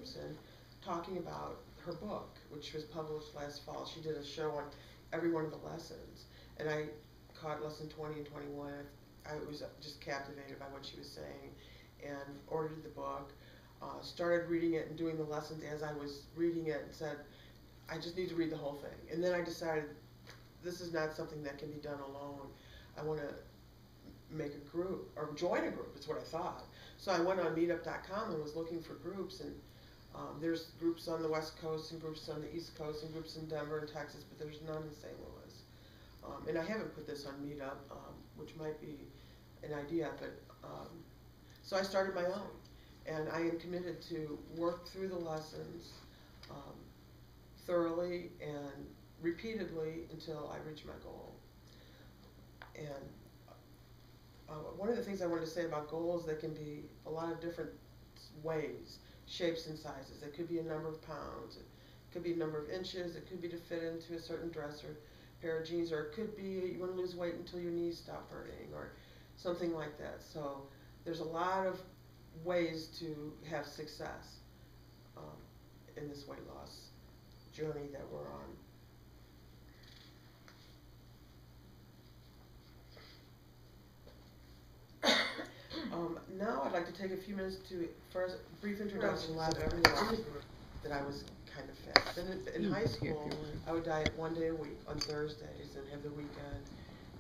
Williamson talking about her book, which was published last fall. She did a show on every one of the lessons, and I caught lesson 20 and 21. I was just captivated by what she was saying, and ordered the book, started reading it and doing the lessons as I was reading it, and said, I just need to read the whole thing. And then I decided this is not something that can be done alone. I want to make a group, or join a group, is what I thought. So I went on meetup.com and was looking for groups, and there's groups on the West Coast and groups on the East Coast and groups in Denver and Texas, but there's none in St. Louis. And I haven't put this on Meetup, which might be an idea, but so I started my own, and I am committed to work through the lessons thoroughly and repeatedly until I reach my goal. And one of the things I wanted to say about goals, they can be a lot of different ways, shapes and sizes. It could be a number of pounds, it could be a number of inches, it could be to fit into a certain dress or pair of jeans, or it could be you want to lose weight until your knees stop hurting, or something like that. So there's a lot of ways to have success in this weight loss journey that we're on. Now I'd like to take a few minutes to, for a brief introduction of everyone that I was kind of fat. Then in high school, I would diet 1 day a week on Thursdays and have the weekend,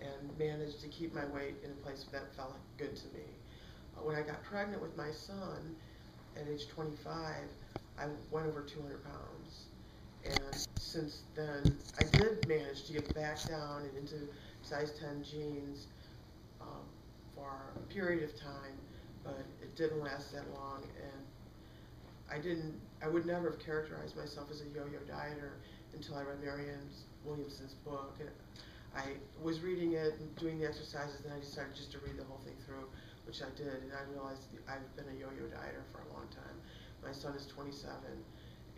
and managed to keep my weight in a place that felt good to me. When I got pregnant with my son at age 25, I went over 200 pounds. And since then, I did manage to get back down and into size 10 jeans for a period of time, but it didn't last that long, and I would never have characterized myself as a yo-yo dieter until I read Marianne Williamson's book. And I was reading it and doing the exercises, and I decided just to read the whole thing through, which I did, and I realized I've been a yo-yo dieter for a long time. My son is 27,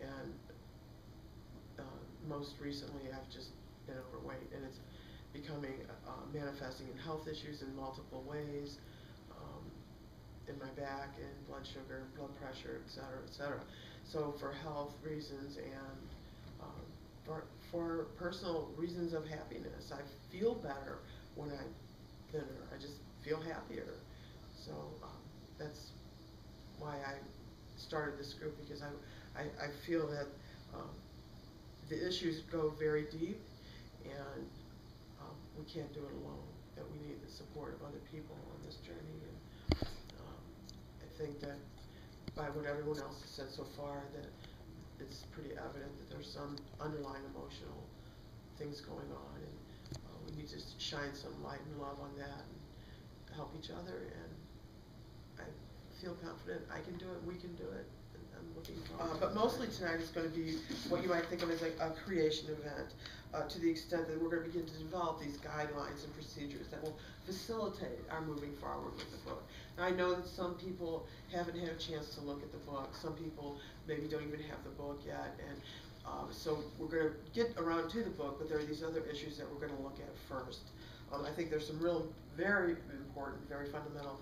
and most recently I've just been overweight, and it's becoming manifesting in health issues in multiple ways, in my back and blood sugar, blood pressure, et cetera. So for health reasons and for personal reasons of happiness, I feel better when I'm thinner. I just feel happier. So that's why I started this group, because I feel that the issues go very deep, and we can't do it alone, that we need the support of other people on this journey. And I think that by what everyone else has said so far, that it's pretty evident that there's some underlying emotional things going on, and we need to shine some light and love on that and help each other. And I feel confident I can do it, we can do it. I'm looking forward. But mostly tonight is going to be what you might think of as a creation event, to the extent that we're going to begin to develop these guidelines and procedures that will facilitate our moving forward with the book. Now, I know that some people haven't had a chance to look at the book. Some people maybe don't even have the book yet, and so we're going to get around to the book, but there are these other issues that we're going to look at first. I think there's some real, very important, very fundamental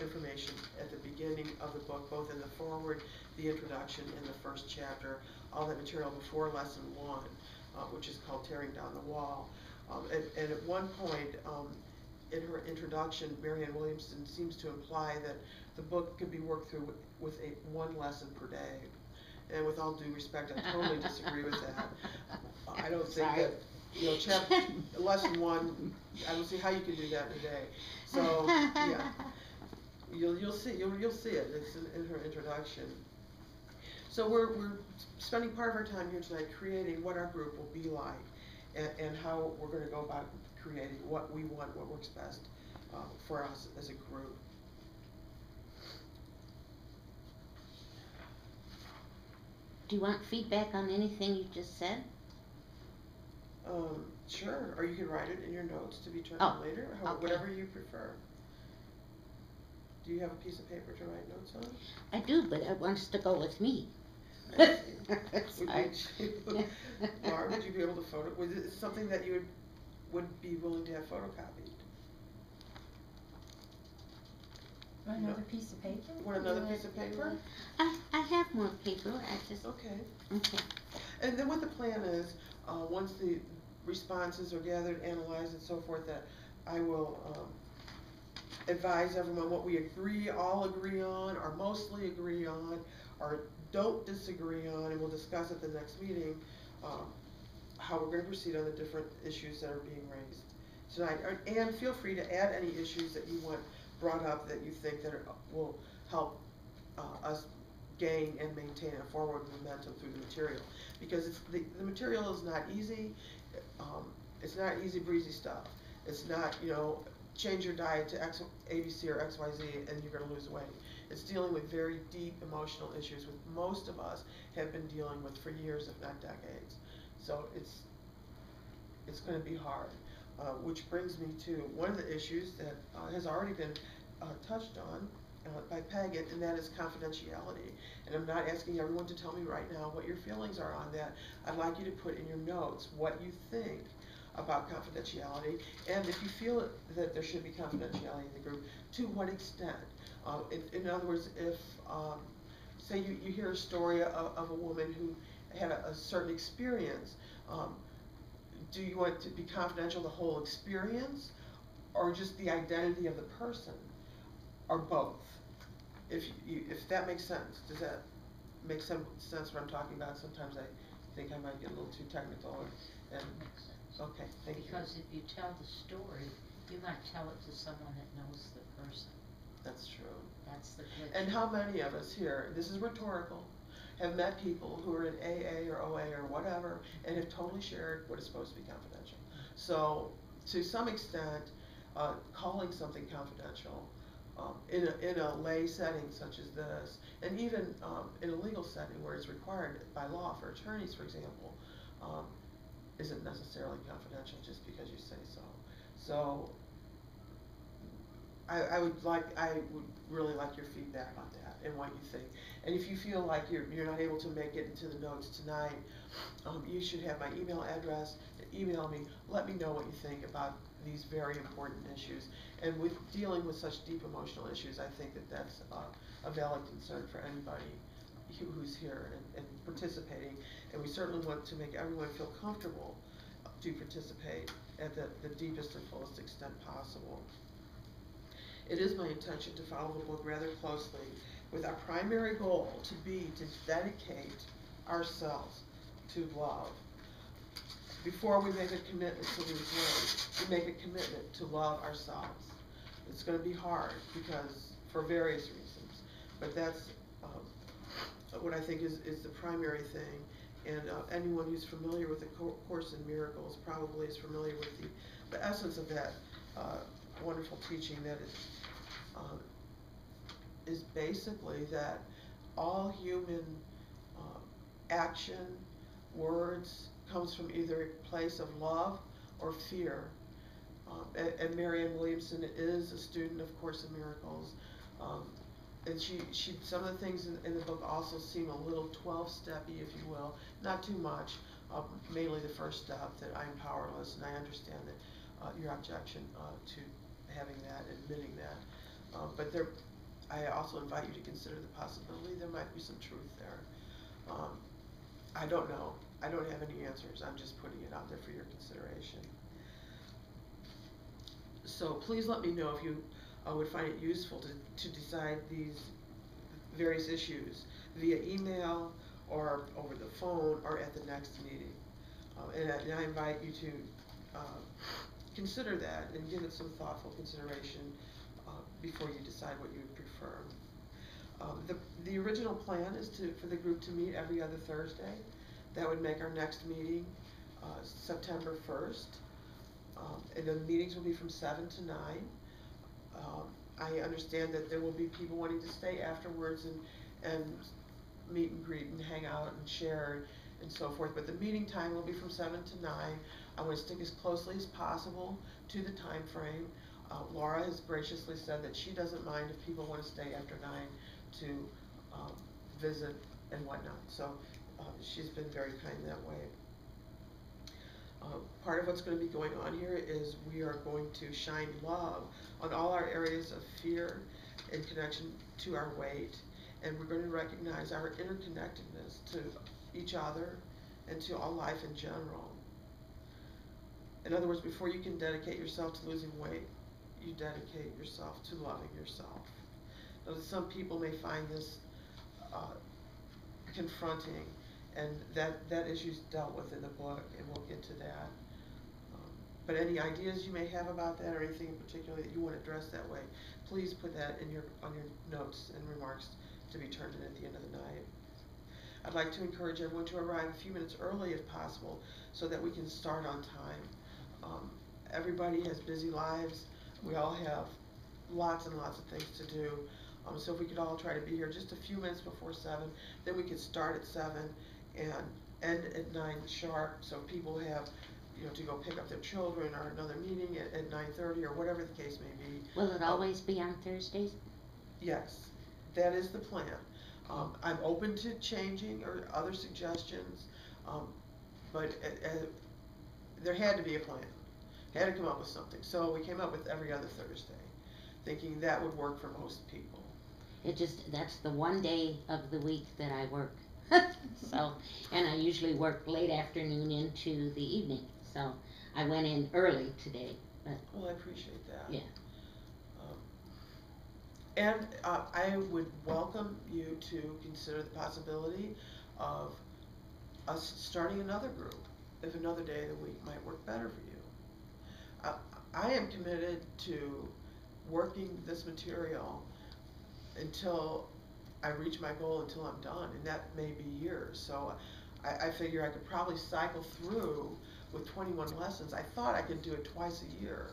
information at the beginning of the book, both in the foreword, the introduction, and the first chapter, all that material before lesson 1, which is called Tearing Down the Wall. And at one point in her introduction, Marianne Williamson seems to imply that the book could be worked through with one lesson per day. And with all due respect, I totally disagree with that. I don't think that, you know, lesson 1, I don't see how you can do that in a day. So yeah, you'll see it. It's in her introduction. So we're spending part of our time here tonight creating what our group will be like, and how we're going to go about creating what we want, what works best for us as a group. Do you want feedback on anything you just said? Sure, or you can write it in your notes to be turned in later, okay. Whatever you prefer. Do you have a piece of paper to write notes on? I do, but it wants to go with me. Laura, would you be able to was it something that you would be willing to have photocopied? Another piece of paper? Want another piece of paper? I have more paper, I just, Okay. okay. And then what the plan is, once the responses are gathered, analyzed, and so forth, that I will advise everyone what we all agree on, or mostly agree on, or don't disagree on, and we'll discuss at the next meeting how we're going to proceed on the different issues that are being raised tonight. And feel free to add any issues that you want brought up that you think that will help us gain and maintain a forward momentum through the material, because the material is not easy. It's not easy breezy stuff. It's not, change your diet to X, ABC or XYZ and you're going to lose weight. It's dealing with very deep emotional issues which most of us have been dealing with for years, if not decades. So it's going to be hard, which brings me to one of the issues that has already been touched on by Paget, and that is confidentiality. And I'm not asking everyone to tell me right now what your feelings are on that. I'd like you to put in your notes what you think about confidentiality, and if you feel that there should be confidentiality in the group, to what extent. In other words, if, say you hear a story of a woman who had a certain experience, do you want it to be confidential, the whole experience, or just the identity of the person, or both? If that makes sense, does that make some sense what I'm talking about? Sometimes I think I might get a little too technical. And Makes sense. okay, thank you. Because if you tell the story, you might tell it to someone that knows the person. That's true. That's the glitch. And how many of us here, this is rhetorical, have met people who are in AA or OA or whatever and have totally shared what is supposed to be confidential? So to some extent, calling something confidential in a lay setting such as this, and even in a legal setting where it's required by law for attorneys, for example, isn't necessarily confidential just because you say so. So I would really like your feedback on that and what you think. And if you feel like you're not able to make it into the notes tonight, you should have my email address. Email me. Let me know what you think about these very important issues. And with dealing with such deep emotional issues, I think that that's a valid concern for anybody who's here and participating. And we certainly want to make everyone feel comfortable to participate at the deepest and fullest extent possible. It is my intention to follow the book rather closely, with our primary goal to dedicate ourselves to love. Before we make a commitment to lose weight, we make a commitment to love ourselves. It's going to be hard because for various reasons, but that's what I think is the primary thing. And anyone who's familiar with the Course in Miracles probably is familiar with the essence of that wonderful teaching, that is basically that all human action, words, comes from either a place of love or fear. And Marianne Williamson is a student of Course in Miracles. And she some of the things in the book also seem a little 12-steppy, if you will, not too much. Mainly the first step, that I'm powerless, and I understand that your objection to having that, admitting that. But I also invite you to consider the possibility there might be some truth there. I don't know. I don't have any answers. I'm just putting it out there for your consideration. So please let me know if you would find it useful to decide these various issues via email or over the phone or at the next meeting. And I invite you to consider that and give it some thoughtful consideration before you decide what you would prefer. The original plan is for the group to meet every other Thursday. That would make our next meeting September 1st. And the meetings will be from 7 to 9. I understand that there will be people wanting to stay afterwards and meet and greet and hang out and share and so forth. But the meeting time will be from 7 to 9. I want to stick as closely as possible to the time frame. Laura has graciously said that she doesn't mind if people want to stay after 9 to visit and whatnot. So she's been very kind that way. Part of what's going to be going on here is we are going to shine love on all our areas of fear in connection to our weight, and we're going to recognize our interconnectedness to each other and to all life in general. In other words, before you can dedicate yourself to losing weight, you dedicate yourself to loving yourself. Now, some people may find this confronting, and that issue's dealt with in the book, and we'll get to that. But any ideas you may have about that, or anything in particular that you want to address that way, please put that in on your notes and remarks to be turned in at the end of the night. I'd like to encourage everyone to arrive a few minutes early if possible, so that we can start on time. Everybody has busy lives. We all have lots and lots of things to do. So if we could all try to be here just a few minutes before 7, then we could start at 7 and end at 9 sharp, so people have, to go pick up their children, or another meeting at 9:30, or whatever the case may be. Will it always be on Thursdays? Yes, that is the plan. I'm open to changing or other suggestions, but there had to be a plan. Had to come up with something. So we came up with every other Thursday, thinking that would work for most people. That's the one day of the week that I work. So, and I usually work late afternoon into the evening. So I went in early today, but. Well, I appreciate that. Yeah. And I would welcome you to consider the possibility of us starting another group, if another day of the week might work better for you. I am committed to working this material until I reach my goal, until I'm done, and that may be years. So I figure I could probably cycle through with 21 lessons. I thought I could do it twice a year,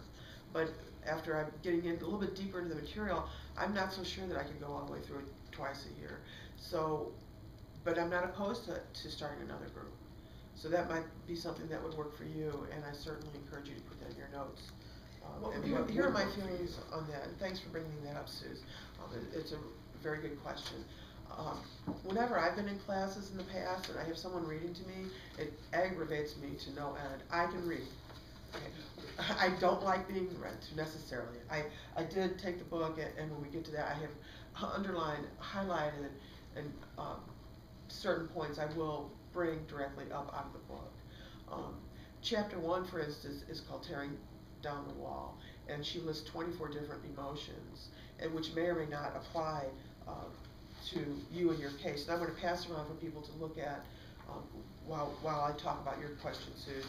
but after I'm getting in a little bit deeper into the material, I'm not so sure that I can go all the way through it twice a year. So, but I'm not opposed to starting another group. So that might be something that would work for you, and I certainly encourage you to put that in your notes. And here are my feelings on that, and thanks for bringing that up, Suze. It's a very good question. Whenever I've been in classes in the past and I have someone reading to me, it aggravates me to no end. I can read. Okay. I don't like being read to necessarily. I did take the book, and when we get to that, I have underlined, highlighted, and certain points I will bring directly up out of the book. Chapter 1, for instance, is called Tearing Down the Wall, and she lists 24 different emotions, and which may or may not apply to you in your case. And I'm going to pass around for people to look at while I talk about your question, Sue.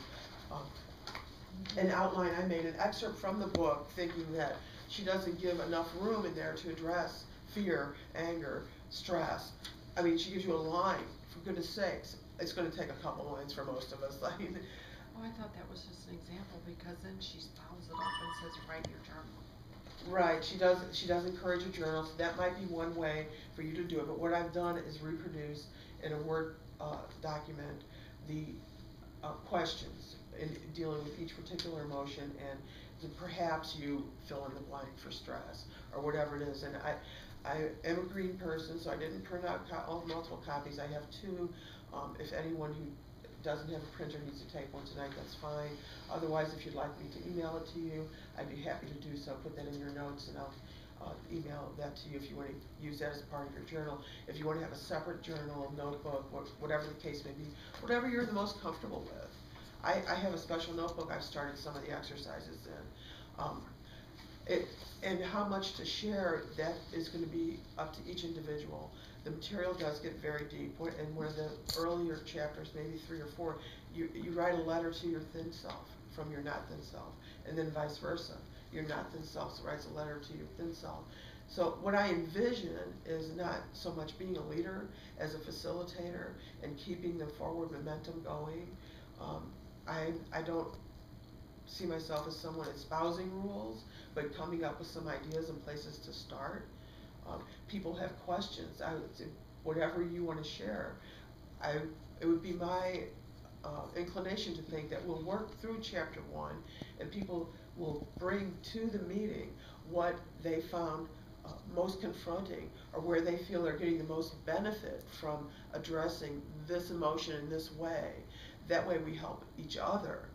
An outline I made, an excerpt from the book, thinking that she doesn't give enough room in there to address fear, anger, stress. I mean, she gives you a line, for goodness sakes. It's going to take a couple lines for most of us. Oh, I thought that was just an example, because then she follows it up and says, write your journal. Right, she does encourage a journal, so that might be one way for you to do it. But what I've done is reproduce in a Word document the questions in dealing with each particular emotion, and perhaps you fill in the blank for stress or whatever it is. And I am a green person, so I didn't print out multiple copies. I have 2. If anyone who doesn't have a printer needs to take one tonight, that's fine. Otherwise, if you'd like me to email it to you, I'd be happy to do so. Put that in your notes, and I'll email that to you if you want to use that as part of your journal. If you want to have a separate journal, notebook, whatever the case may be, whatever you're the most comfortable with. I have a special notebook I've started some of the exercises in. And how much to share, that is going to be up to each individual. The material does get very deep. In one of the earlier chapters, maybe 3 or 4, you write a letter to your thin self from your not thin self, and then vice versa. Your not thin self writes a letter to your thin self. So what I envision is not so much being a leader as a facilitator and keeping the forward momentum going. I don't see myself as someone espousing rules, but coming up with some ideas and places to start. People have questions. I would say, whatever you want to share. It would be my inclination to think that we'll work through chapter 1, and people will bring to the meeting what they found most confronting, or where they feel they're getting the most benefit from addressing this emotion in this way. That way we help each other